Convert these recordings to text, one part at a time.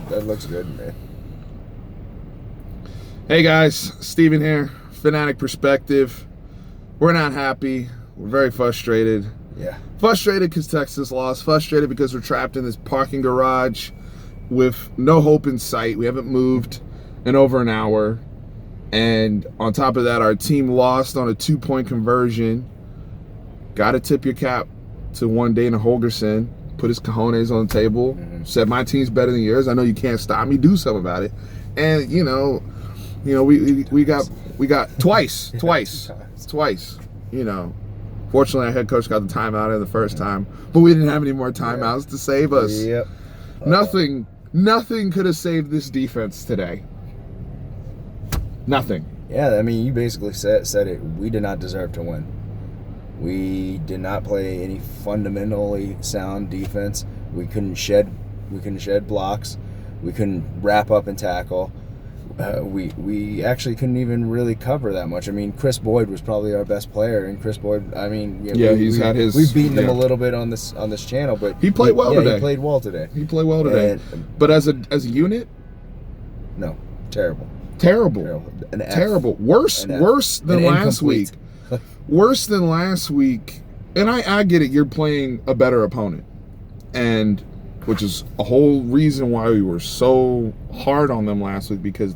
That looks good, man. Hey guys, Steven here, Fanatic Perspective. We're not happy. We're very frustrated. Yeah. Frustrated because Texas lost. Frustrated because we're trapped in this parking garage with no hope in sight. We haven't moved in over an hour. And on top of that, our team lost on a 2-point conversion. Got to tip your cap to one Dana Holgerson. Put his cojones on the table. Mm-hmm. Said my team's better than yours. I know you can't stop me. Do something about it. And you know, we got twice. You know, fortunately, our head coach got the timeout in the first time, but we didn't have any more timeouts to save us. Yep. Nothing could have saved this defense today. Nothing. Yeah, I mean, you basically said it. We did not deserve to win. We did not play any fundamentally sound defense. We couldn't shed blocks. We couldn't wrap up and tackle. We actually couldn't even really cover that much. I mean, Chris Boyd was probably our best player, and Chris Boyd, I mean, we've beaten him a little bit on this channel, but he played well today. He played well today. But as a unit, no, terrible. Worse than last week. Worse than last week. And I get it. You're playing a better opponent, and which is a whole reason why we were so hard on them last week, because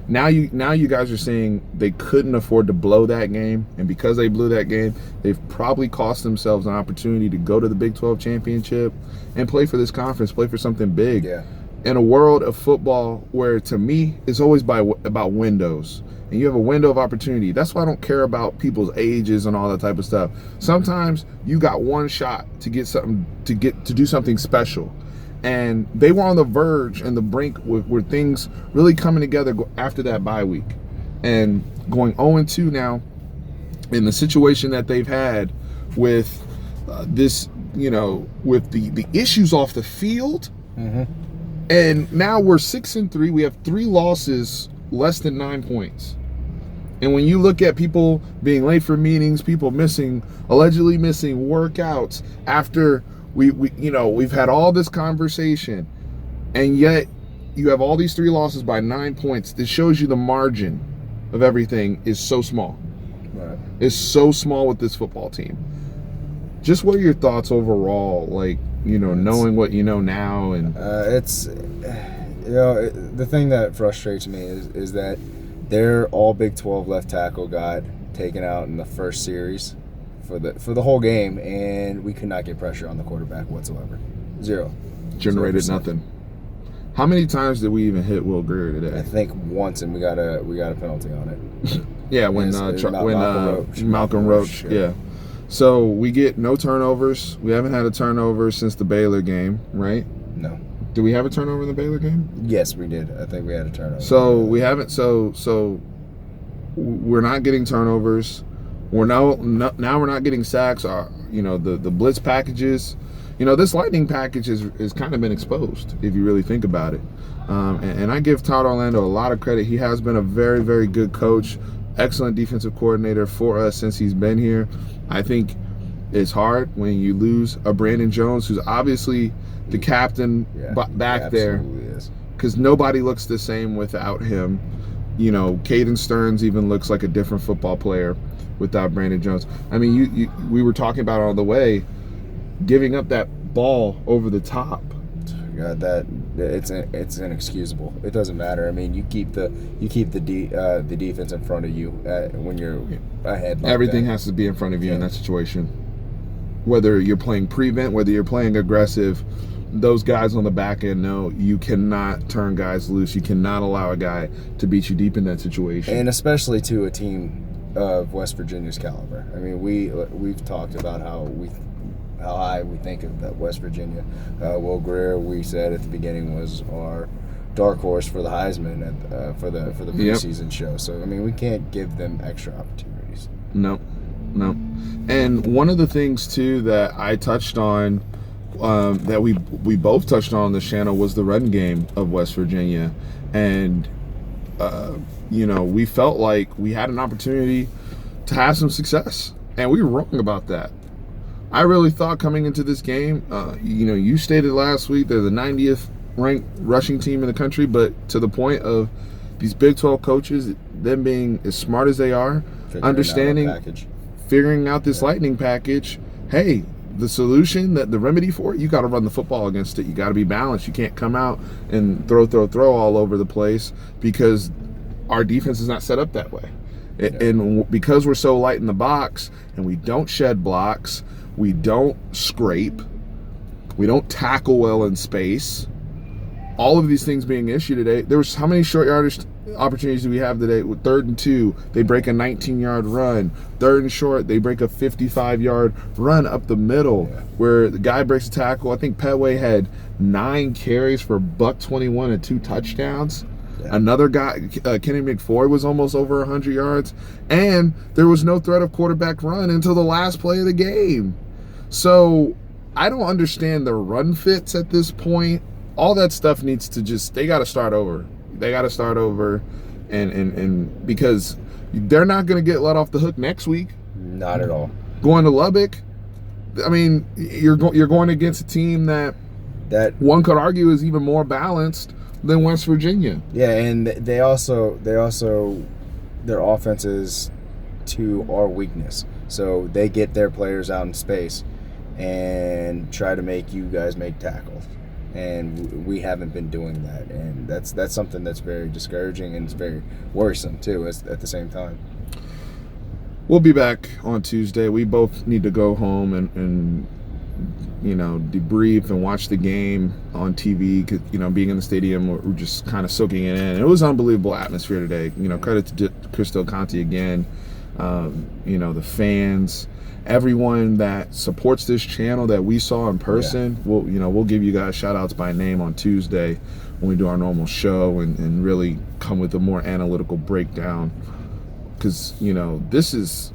now you guys are saying they couldn't afford to blow that game, and because they blew that game, they've probably cost themselves an opportunity to go to the Big 12 championship and play for this conference, play for something big. Yeah. In a world of football where, to me, it's always about windows, and you have a window of opportunity. That's why I don't care about people's ages and all that type of stuff. Sometimes you got one shot to get something, to do something special, and they were on the verge and the brink with things really coming together after that bye week, and going 0-2 now in the situation that they've had with this, you know, with the issues off the field. Mm-hmm. And now we're 6-3. We have 3 losses, less than 9 points. And when you look at people being late for meetings, people allegedly missing workouts after we've had all this conversation, and yet you have all these 3 losses by 9 points. This shows you the margin of everything is so small. Right. It's so small with this football team. Just what are your thoughts overall? Like, knowing what you know now, and the thing that frustrates me is that their all Big 12 left tackle got taken out in the first series for the whole game, and we could not get pressure on the quarterback whatsoever. Zero. Generated 0%. Nothing. How many times did we even hit Will Greer today? I think once, and we got a penalty on it. Yeah, when Malcolm Roach. Yeah. So we get no turnovers. We haven't had a turnover since the Baylor game, right? No. Do we have a turnover in the Baylor game? Yes, we did. I think we had a turnover. So we haven't. So we're not getting turnovers. Now we're not getting sacks. The blitz packages. This lightning package has kind of been exposed, if you really think about it. And I give Todd Orlando a lot of credit. He has been a very, very good coach, excellent defensive coordinator for us since he's been here. I think it's hard when you lose a Brandon Jones, who's obviously the captain back there, because nobody looks the same without him. Caden Stearns even looks like a different football player without Brandon Jones. I mean, we were talking about on the way, giving up that ball over the top. God, it's inexcusable. It doesn't matter. I mean, you keep the defense in front of you when you're ahead. Like Everything that. has to be in front of you in that situation. Whether you're playing prevent, whether you're playing aggressive, those guys on the back end know you cannot turn guys loose. You cannot allow a guy to beat you deep in that situation. And especially to a team of West Virginia's caliber. I mean, we've talked about how high we think of that West Virginia. Will Greer, we said at the beginning, was our dark horse for the Heisman for the preseason show. So I mean, we can't give them extra opportunities. No. And one of the things too that I touched on, that we both touched on this channel, was the run game of West Virginia, and we felt like we had an opportunity to have some success, and we were wrong about that. I really thought coming into this game, you stated last week they're the 90th ranked rushing team in the country, but to the point of these Big 12 coaches, them being as smart as they are, figuring out this lightning package. Hey, the solution, the remedy for it, you got to run the football against it. You got to be balanced. You can't come out and throw all over the place, because our defense is not set up that way. And because we're so light in the box and we don't shed blocks, we don't scrape, we don't tackle well in space, all of these things being issued today. There was how many short yardage opportunities do we have today? With 3rd and 2, they break a 19-yard run. 3rd and short, they break a 55-yard run up the middle, where the guy breaks a tackle. I think Petway had 9 carries for $121 and 2 touchdowns. Yeah. Another guy, Kenny McFoy, was almost over 100 yards, and there was no threat of quarterback run until the last play of the game. So I don't understand the run fits at this point. All that stuff needs to they got to start over. They got to start over, and because they're not going to get let off the hook next week. Not at all. Going to Lubbock, I mean, you're going against a team that one could argue is even more balanced than West Virginia. Yeah, and they also their offense is to our weakness, so they get their players out in space and try to make you guys make tackles. And we haven't been doing that, and that's something that's very discouraging, and it's very worrisome too at the same time. We'll be back on Tuesday. We both need to go home and debrief and watch the game on TV. 'Cause, being in the stadium, we're just kind of soaking it in. It was an unbelievable atmosphere today. Credit to Chris Del Conte again. The fans. Everyone that supports this channel that we saw in person, we'll give you guys shout outs by name on Tuesday when we do our normal show and really come with a more analytical breakdown, because this is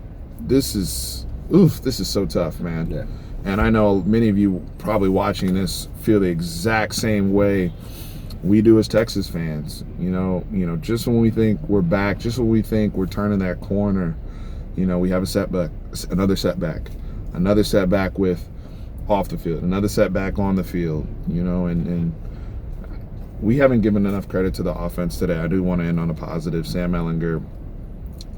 so tough, man. Yeah. And I know many of you probably watching this feel the exact same way we do as Texas fans. Just when we think we're back, just when we think we're turning that corner, we have another setback with off the field, another setback on the field, and we haven't given enough credit to the offense today. I do want to end on a positive. Sam Ehlinger,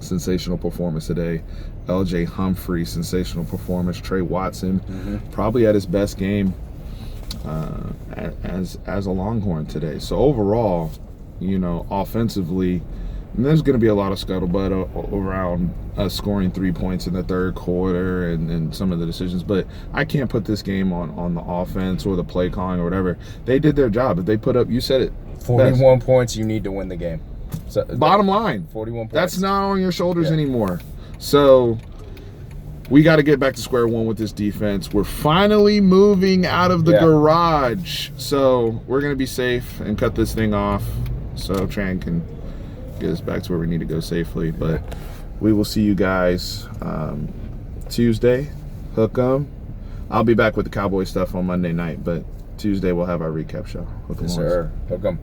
sensational performance today. LJ Humphrey, sensational performance. Trey Watson, probably at his best game as a Longhorn today. So overall, offensively, and there's going to be a lot of scuttlebutt around us scoring 3 points in the third quarter and some of the decisions. But I can't put this game on the offense or the play calling or whatever. They did their job. If they put up, you said it, 41 points, you need to win the game. So, bottom line, 41 points. That's not on your shoulders anymore. So we got to get back to square one with this defense. We're finally moving out of the garage. So we're going to be safe and cut this thing off so Tran can get us back to where we need to go safely. But we will see you guys Tuesday. Hook 'em. I'll be back with the Cowboy stuff on Monday night, but Tuesday we'll have our recap show. Yes, sir. Hook 'em.